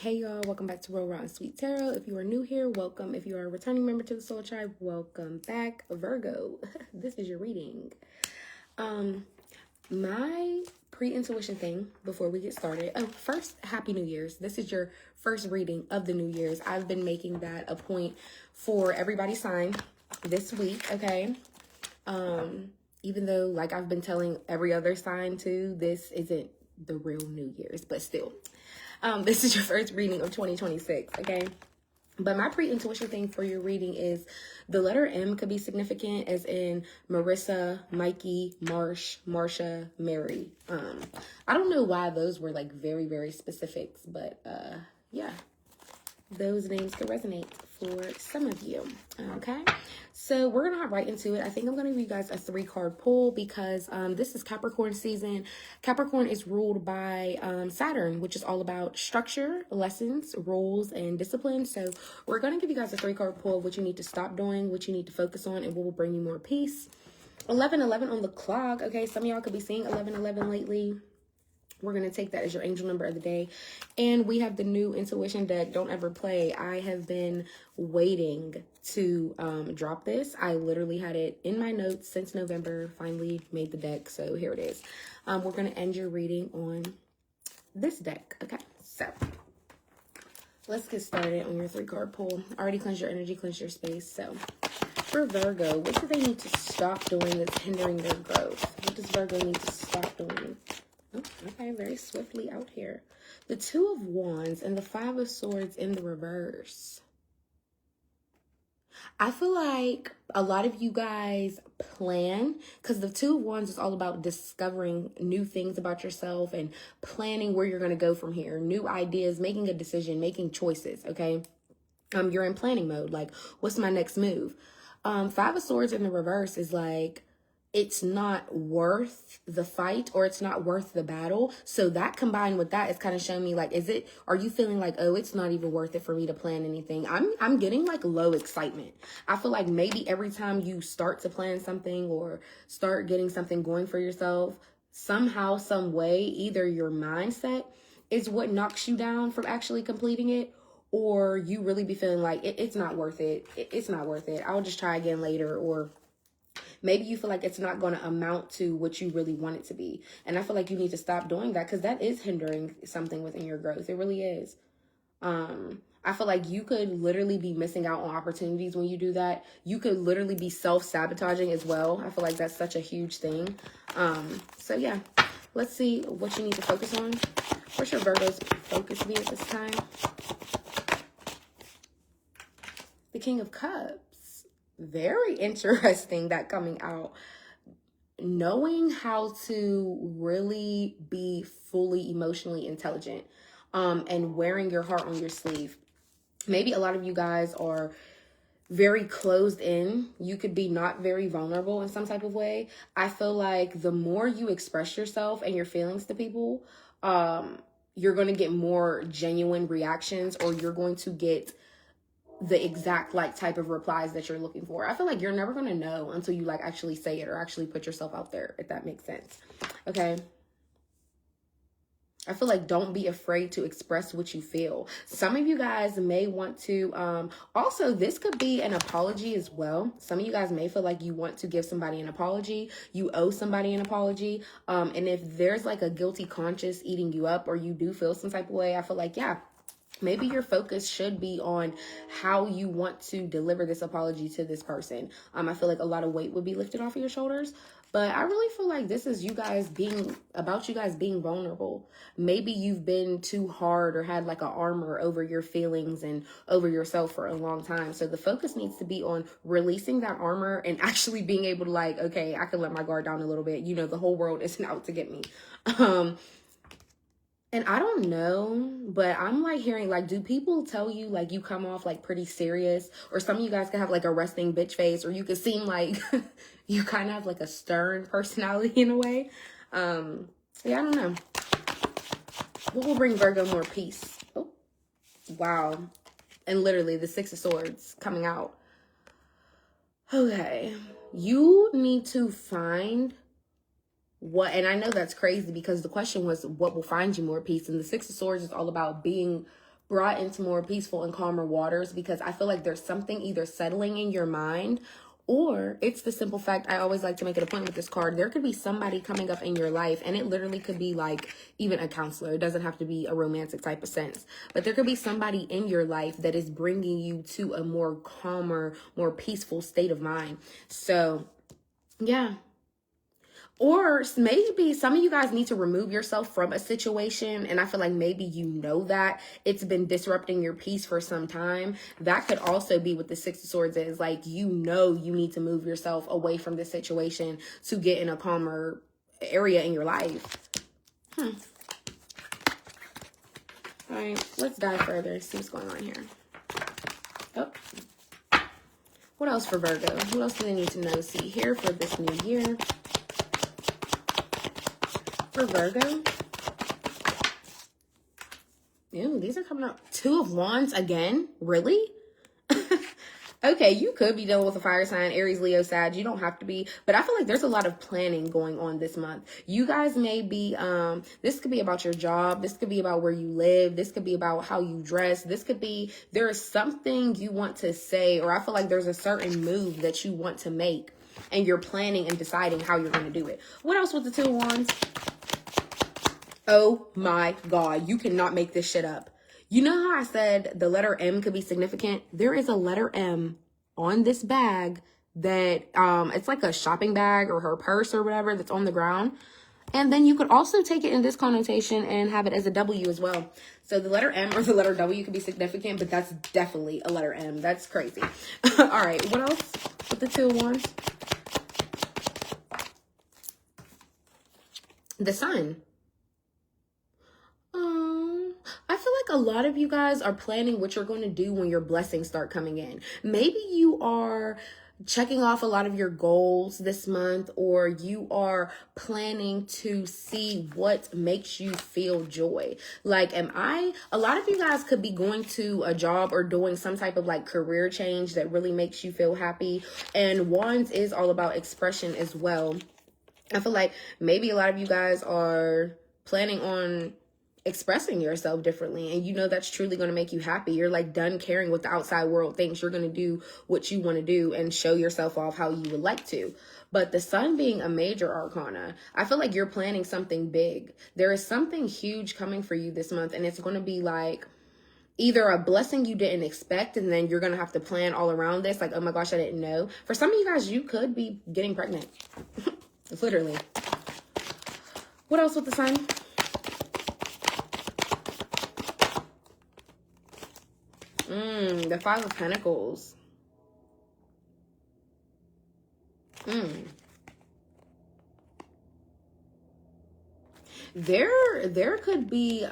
Hey y'all, welcome back to Roll Raw and Sweet Tarot. If you are new here, welcome. If you are a returning member to the Soul Tribe, welcome back. Virgo, this is your reading. My pre-intuition thing before we get started. Oh, first, Happy New Year's. This is your first reading of the New Year's. I've been making that a point for everybody's sign this week, okay? Even though, like I've been telling every other sign too, this isn't the real New Year's, but still. This is your first reading of 2026, okay? But my pre-intuition thing for your reading is the letter M could be significant, as in Marissa, Mikey, Marsh, Marsha, Mary. I don't know why those were like very, very specifics, but yeah, those names could resonate for some of you, okay? So we're gonna hop right into it. I think I'm gonna give you guys a 3-card pull because this is Capricorn season. Capricorn is ruled by Saturn, which is all about structure, lessons, rules, and discipline. So we're gonna give you guys a 3-card pull of what you need to stop doing, what you need to focus on, and what will bring you more peace. 11:11 on the clock. Okay, some of y'all could be seeing 11:11 lately. We're going to take that as your angel number of the day. And we have the new intuition deck, Don't Ever Play. I have been waiting to drop this. I literally had it in my notes since November, finally made the deck. So here it is. We're going to end your reading on this deck. Okay, so let's get started on your 3-card pull. Already cleanse your energy, cleanse your space. So for Virgo, what do they need to stop doing that's hindering their growth? What does Virgo need to stop doing? Oh, okay, very swiftly out here. The 2 of Wands and the 5 of Swords in the reverse. I feel like a lot of you guys plan, because the 2 of Wands is all about discovering new things about yourself and planning where you're going to go from here. New ideas, making a decision, making choices, okay? You're in planning mode. Like, what's my next move? 5 of Swords in the reverse is like, it's not worth the fight or it's not worth the battle. So that combined with that is kind of showing me like, are you feeling like, oh, it's not even worth it for me to plan anything? I'm getting like low excitement. I feel like maybe every time you start to plan something or start getting something going for yourself, somehow, some way, either your mindset is what knocks you down from actually completing it, or you really be feeling like it's not worth it. It's not worth it. I'll just try again later. Or maybe you feel like it's not going to amount to what you really want it to be. And I feel like you need to stop doing that because that is hindering something within your growth. It really is. I feel like you could literally be missing out on opportunities when you do that. You could literally be self-sabotaging as well. I feel like that's such a huge thing. So yeah, let's see what you need to focus on. What's your Virgo's focus be at this time? The King of Cups. Very interesting that coming out. Knowing how to really be fully emotionally intelligent and wearing your heart on your sleeve. Maybe a lot of you guys are very closed in. You could be not very vulnerable in some type of way. I feel like the more you express yourself and your feelings to people, you're going to get more genuine reactions, or you're going to get the exact like type of replies that you're looking for. I feel like you're never going to know until you like actually say it or actually put yourself out there, if that makes sense. Okay. I feel like don't be afraid to express what you feel. Some of you guys may want to, also this could be an apology as well. Some of you guys may feel like you want to give somebody an apology. You owe somebody an apology. And if there's like a guilty conscience eating you up, or you do feel some type of way, I feel like, yeah, maybe your focus should be on how you want to deliver this apology to this person. I feel like a lot of weight would be lifted off of your shoulders. But I really feel like this is you guys being vulnerable. Maybe you've been too hard or had like an armor over your feelings and over yourself for a long time. So the focus needs to be on releasing that armor and actually being able to like, okay, I can let my guard down a little bit. You know, the whole world isn't out to get me. And I don't know, but I'm like hearing, like, do people tell you like you come off like pretty serious? Or some of you guys can have like a resting bitch face, or you could seem like you kind of have like a stern personality in a way. Yeah, I don't know. What will bring Virgo more peace? Oh, wow. And literally the 6 of Swords coming out. Okay. You need to find what, and I know that's crazy because the question was what will find you more peace, and the 6 of Swords is all about being brought into more peaceful and calmer waters, because I feel like there's something either settling in your mind, or it's the simple fact, I always like to make it a point with this card, there could be somebody coming up in your life, and it literally could be like even a counselor. It doesn't have to be a romantic type of sense, but there could be somebody in your life that is bringing you to a more calmer, more peaceful state of mind. So yeah. Or maybe some of you guys need to remove yourself from a situation, and I feel like maybe you know that it's been disrupting your peace for some time. That could also be what the Six of Swords is. Like, you know, you need to move yourself away from this situation to get in a calmer area in your life. All right, let's dive further, see what's going on here. Oh. What else for Virgo? What else do they need to know, see here for this new year? For Virgo. Ew, these are coming up. Two of Wands again? Really? Okay, you could be dealing with a fire sign, Aries, Leo, Sag. You don't have to be. But I feel like there's a lot of planning going on this month. You guys may be, this could be about your job. This could be about where you live. This could be about how you dress. This could be, there is something you want to say, or I feel like there's a certain move that you want to make, and you're planning and deciding how you're going to do it. What else with the Two of Wands? Oh my God, you cannot make this shit up. You know how I said the letter M could be significant? There is a letter M on this bag that, it's like a shopping bag or her purse or whatever that's on the ground. And then you could also take it in this connotation and have it as a W as well. So the letter M or the letter W could be significant, but that's definitely a letter M. That's crazy. All right, what else with the Two of Wands? The Sun. I feel like a lot of you guys are planning what you're going to do when your blessings start coming in. Maybe you are checking off a lot of your goals this month, or you are planning to see what makes you feel joy. Like, a lot of you guys could be going to a job or doing some type of like career change that really makes you feel happy. And Wands is all about expression as well. I feel like maybe a lot of you guys are planning on expressing yourself differently, and you know that's truly going to make you happy. You're like done caring what the outside world thinks. You're going to do what you want to do and show yourself off how you would like to. But the Sun being a major arcana, I feel like you're planning something big. There is something huge coming for you this month, and it's going to be like either a blessing you didn't expect, and then you're going to have to plan all around this. Like, oh my gosh, I didn't know. For some of you guys, you could be getting pregnant. Literally. What else with the Sun? The Five of Pentacles. There could be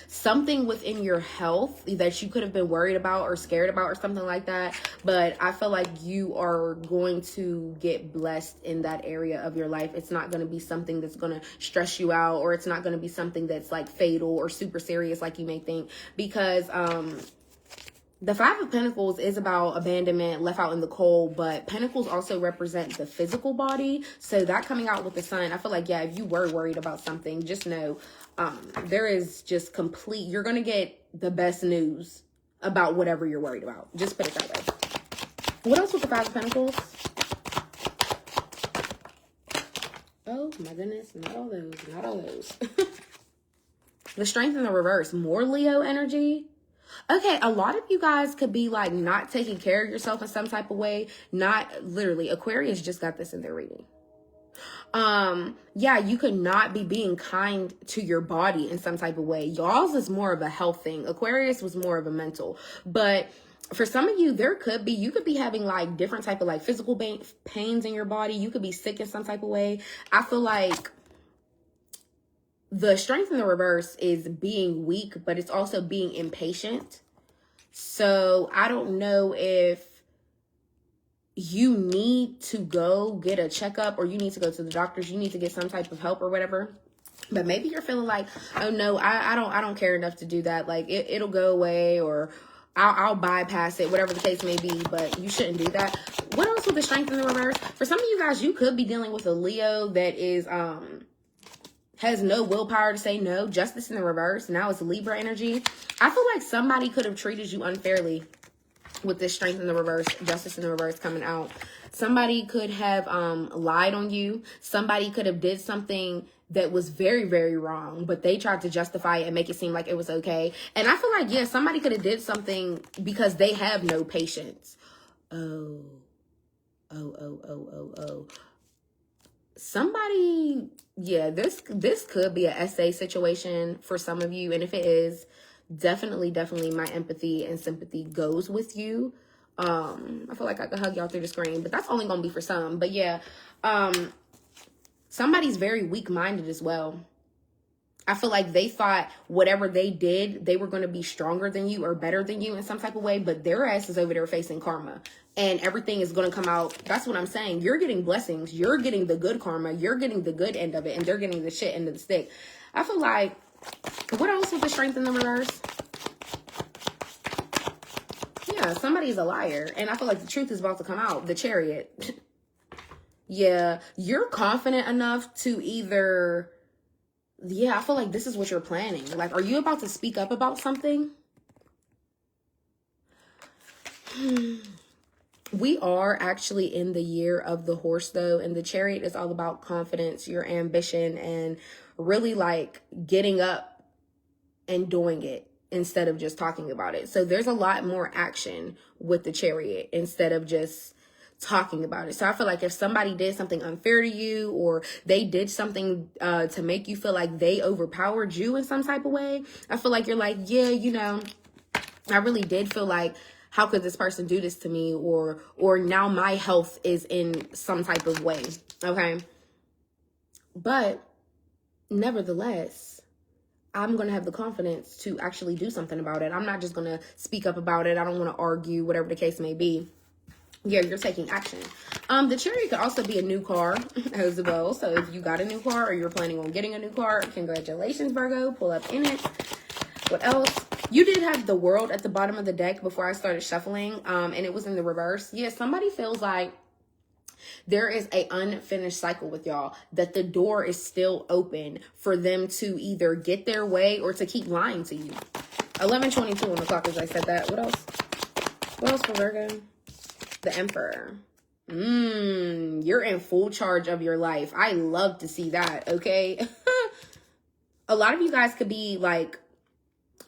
something within your health that you could have been worried about or scared about or something like that, but I feel like you are going to get blessed in that area of your life. It's not going to be something that's going to stress you out, or it's not going to be something that's like fatal or super serious like you may think, because the Five of Pentacles is about abandonment, left out in the cold, but Pentacles also represent the physical body. So that coming out with the Sun, I feel like, yeah, if you were worried about something, just know there is just complete, you're going to get the best news about whatever you're worried about. Just put it that way. What else with the Five of Pentacles? Oh my goodness, not all those, not all those. The Strength in the reverse, more Leo energy. Okay, a lot of you guys could be like not taking care of yourself in some type of way. Not literally. Aquarius just got this in their reading. Yeah, you could not be being kind to your body in some type of way. Y'all's is more of a health thing. Aquarius was more of a mental. But for some of you, you could be having like different type of like physical pains in your body. You could be sick in some type of way. I feel like the Strength in the reverse is being weak, but it's also being impatient. So I don't know if you need to go get a checkup, or you need to go to the doctors. You need to get some type of help or whatever. But maybe you're feeling like, oh no, I don't care enough to do that. Like it'll go away, or I'll bypass it, whatever the case may be, but you shouldn't do that. What else with the Strength in the reverse? For some of you guys, you could be dealing with a Leo that is, has no willpower to say no. Justice in the reverse. Now it's Libra energy. I feel like somebody could have treated you unfairly with this Strength in the reverse, Justice in the reverse coming out. Somebody could have lied on you. Somebody could have did something that was very, very wrong, but they tried to justify it and make it seem like it was okay. And I feel like, yeah, somebody could have did something because they have no patience. Oh. Somebody, yeah, this could be an essay situation for some of you. And if it is, definitely my empathy and sympathy goes with you. I feel like I could hug y'all through the screen, but that's only gonna be for some. But yeah, somebody's very weak-minded as well. I feel like they thought whatever they did, they were going to be stronger than you or better than you in some type of way, but their ass is over there facing karma and everything is going to come out. That's what I'm saying. You're getting blessings. You're getting the good karma. You're getting the good end of it, and they're getting the shit end of the stick. I feel like, what else with the Strength in the reverse? Yeah, somebody's a liar, and I feel like the truth is about to come out. The Chariot. Yeah, you're confident enough to either... Yeah, I feel like this is what you're planning. Like, are you about to speak up about something? We are actually in the year of the horse, though, and the Chariot is all about confidence, your ambition, and really like getting up and doing it instead of just talking about it. So there's a lot more action with the Chariot instead of just talking about it. So I feel like if somebody did something unfair to you, or they did something to make you feel like they overpowered you in some type of way, I feel like you're like, yeah, you know, I really did feel like, how could this person do this to me? Or now my health is in some type of way. Okay. But nevertheless, I'm going to have the confidence to actually do something about it. I'm not just going to speak up about it. I don't want to argue, whatever the case may be. Yeah, you're taking action. The Chariot could also be a new car as well. So if you got a new car or you're planning on getting a new car, congratulations, Virgo. Pull up in it. What else? You did have the World at the bottom of the deck before I started shuffling, and it was in the reverse. Yeah, somebody feels like there is a unfinished cycle with y'all, that the door is still open for them to either get their way or to keep lying to you. 11:22 on the clock as I said that. What else? What else for Virgo? The Emperor. You're in full charge of your life. I love to see that, okay? A lot of you guys could be like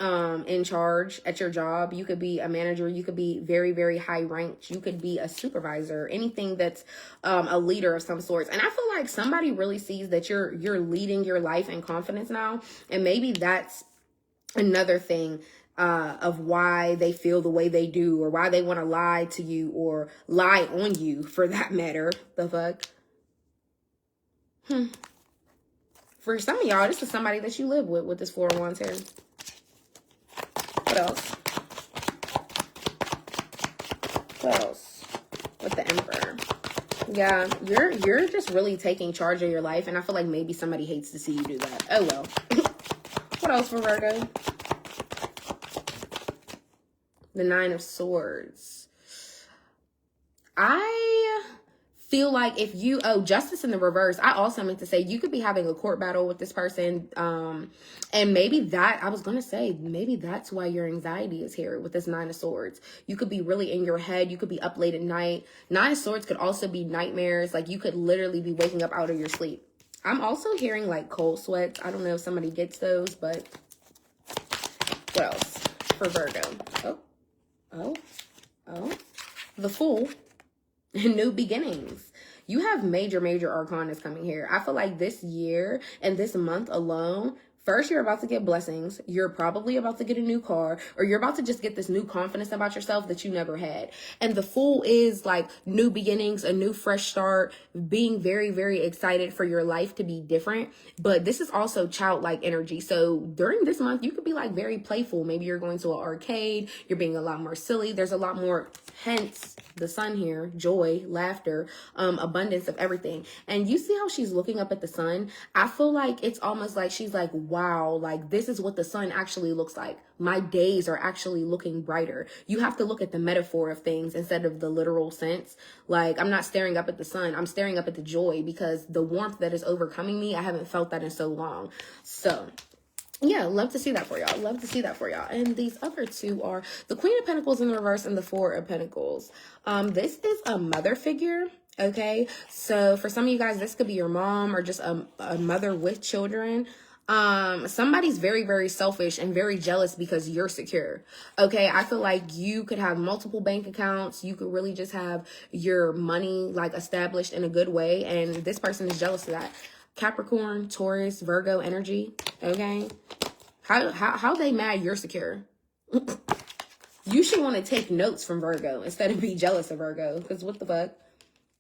in charge at your job. You could be a manager. You could be very, very high ranked. You could be a supervisor, anything that's a leader of some sorts. And I feel like somebody really sees that you're leading your life in confidence now. And maybe that's another thing of why they feel the way they do, or why they want to lie to you or lie on you for that matter. The fuck? For some of y'all, this is somebody that you live with this Four of Wands here. What else? What else? With the Emperor. Yeah, you're just really taking charge of your life, and I feel like maybe somebody hates to see you do that. Oh well. What else for Virgo? The Nine of Swords. I feel like if you, Justice in the reverse, I also meant to say you could be having a court battle with this person. And maybe that, I was going to say, maybe that's why your anxiety is here with this Nine of Swords. You could be really in your head. You could be up late at night. Nine of Swords could also be nightmares. Like you could literally be waking up out of your sleep. I'm also hearing like cold sweats. I don't know if somebody gets those, but what else for Virgo? Oh, the Fool. New beginnings. You have major arcanas coming here. I feel like this year and this month alone, first, you're about to get blessings. You're probably about to get a new car, or you're about to just get this new confidence about yourself that you never had. And the Fool is like new beginnings, a new fresh start, being very, very excited for your life to be different. But this is also childlike energy. So during this month, you could be like very playful. Maybe you're going to an arcade. You're being a lot more silly. There's a lot more, hence the sun here, joy, laughter, abundance of everything. And you see how she's looking up at the sun? I feel like it's almost like she's like, wow, like this is what the sun actually looks like. My days are actually looking brighter. You have to look at the metaphor of things instead of the literal sense. Like, I'm not staring up at the sun. I'm staring up at the joy, because the warmth that is overcoming me, I haven't felt that in so long. So yeah, love to see that for y'all. Love to see that for y'all. And these other two are the Queen of Pentacles in the reverse and the Four of Pentacles. This is a mother figure. Okay, so for some of you guys, this could be your mom or just a mother with children. Somebody's very, very selfish and very jealous because you're secure. Okay, I feel like you could have multiple bank accounts. You could really just have your money like established in a good way, and this person is jealous of that. Capricorn, Taurus, Virgo energy. Okay, how they mad you're secure? You should want to take notes from Virgo instead of be jealous of Virgo, because what the fuck?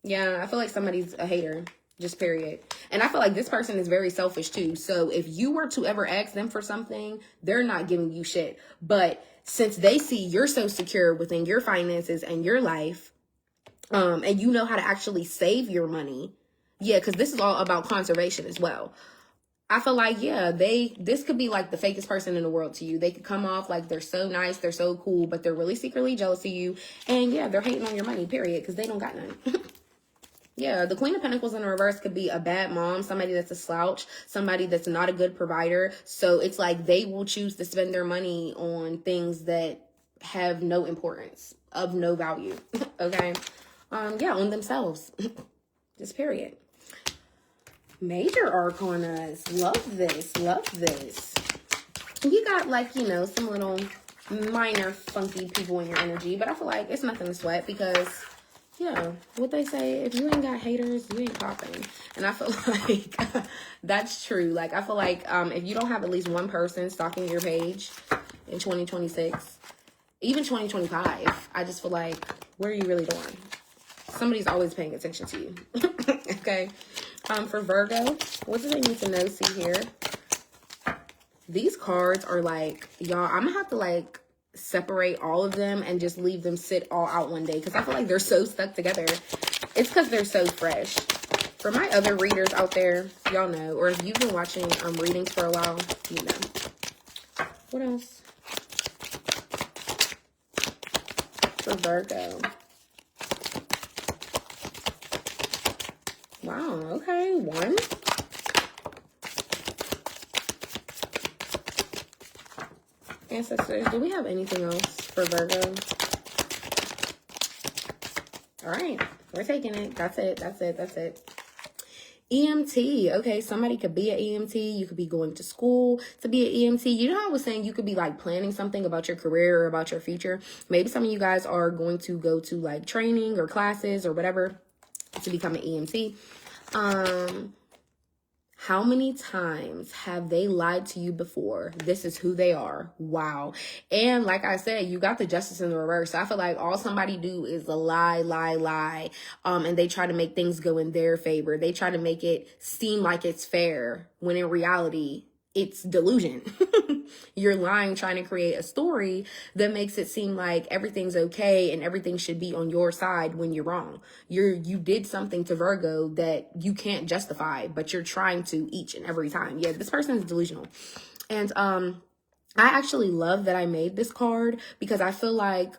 Yeah, I feel like somebody's a hater, just period. And I feel like this person is very selfish too. So if you were to ever ask them for something, they're not giving you shit. But since they see you're so secure within your finances and your life, and you know how to actually save your money, yeah, because this is all about conservation as well. I feel like, yeah, this could be like the fakest person in the world to you. They could come off like they're so nice, they're so cool, but they're really secretly jealous of you. And yeah, they're hating on your money, period, because they don't got none. Yeah, the Queen of Pentacles in the reverse could be a bad mom, somebody that's a slouch, somebody that's not a good provider. So it's like they will choose to spend their money on things that have no importance, of no value. Okay? Yeah, on themselves. Just period. Major arcanas. Love this. Love this. You got like, you know, some little minor funky people in your energy, but I feel like it's nothing to sweat because, yeah, what they say, if you ain't got haters, you ain't popping. And I feel like that's true. Like, I feel like if you don't have at least one person stalking your page in 2026, even 2025, I just feel like, what are you really doing? Somebody's always paying attention to you. Okay. For Virgo, what do they need to know? See here. These cards are like, y'all, I'm gonna have to like separate all of them and just leave them sit all out one day, because I feel like they're so stuck together. It's because they're so fresh. For my other readers out there, y'all know, or if you've been watching readings for a while, you know. What else? For Virgo. Wow, okay, one. Ancestors, do we have anything else for Virgo? All right, we're taking it. That's it, that's it, that's it. EMT, okay, somebody could be an EMT. You could be going to school to be an EMT. You know how I was saying you could be like planning something about your career or about your future? Maybe some of you guys are going to go to like training or classes or whatever to become an EMT. How many times have they lied to you before? This is who they are. Wow. And like I said, you got the Justice in the reverse. I feel like all somebody do is a lie. And they try to make things go in their favor. They try to make it seem like it's fair when in reality, it's delusion. You're lying, trying to create a story that makes it seem like everything's okay and everything should be on your side when you're wrong. You did something to Virgo that you can't justify, but you're trying to each and every time. Yeah, this person is delusional. And I actually love that I made this card, because I feel like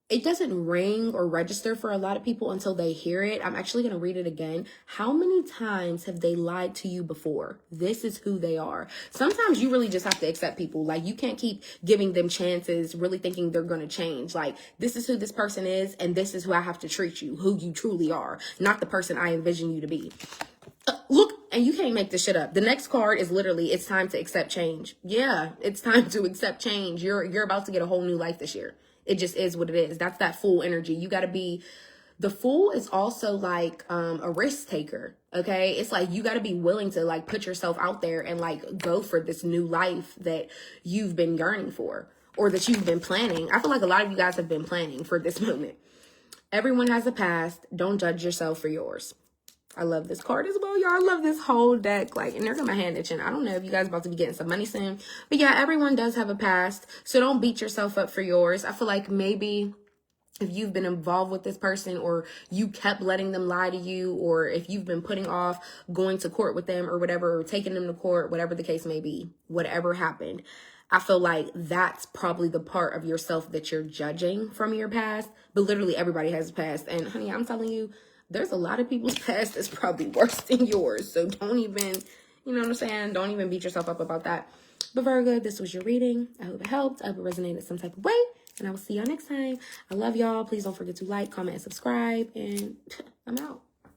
it doesn't ring or register for a lot of people until they hear it. I'm actually going to read it again. How many times have they lied to you before? This is who they are. Sometimes you really just have to accept people. Like, you can't keep giving them chances, really thinking they're going to change. Like, this is who this person is, and this is who I have to treat you, who you truly are, not the person I envision you to be. Look, and you can't make this shit up. The next card is literally, it's time to accept change. Yeah, it's time to accept change. You're about to get a whole new life this year. It just is what it is. That's that Fool energy. You got to be, the Fool is also like a risk taker. Okay. It's like, you got to be willing to like put yourself out there and like go for this new life that you've been yearning for, or that you've been planning. I feel like a lot of you guys have been planning for this moment. Everyone has a past. Don't judge yourself for yours. I love this card as well, y'all. I love this whole deck. Like, and there's my hand itching. I don't know if you guys about to be getting some money soon. But yeah, everyone does have a past. So don't beat yourself up for yours. I feel like maybe if you've been involved with this person, or you kept letting them lie to you, or if you've been putting off going to court with them or whatever, or taking them to court, whatever the case may be, whatever happened, I feel like that's probably the part of yourself that you're judging from your past. But literally everybody has a past. And honey, I'm telling you, there's a lot of people's past that's probably worse than yours. So don't even, you know what I'm saying? Don't even beat yourself up about that. But Virgo, this was your reading. I hope it helped. I hope it resonated some type of way. And I will see y'all next time. I love y'all. Please don't forget to like, comment, and subscribe. And I'm out.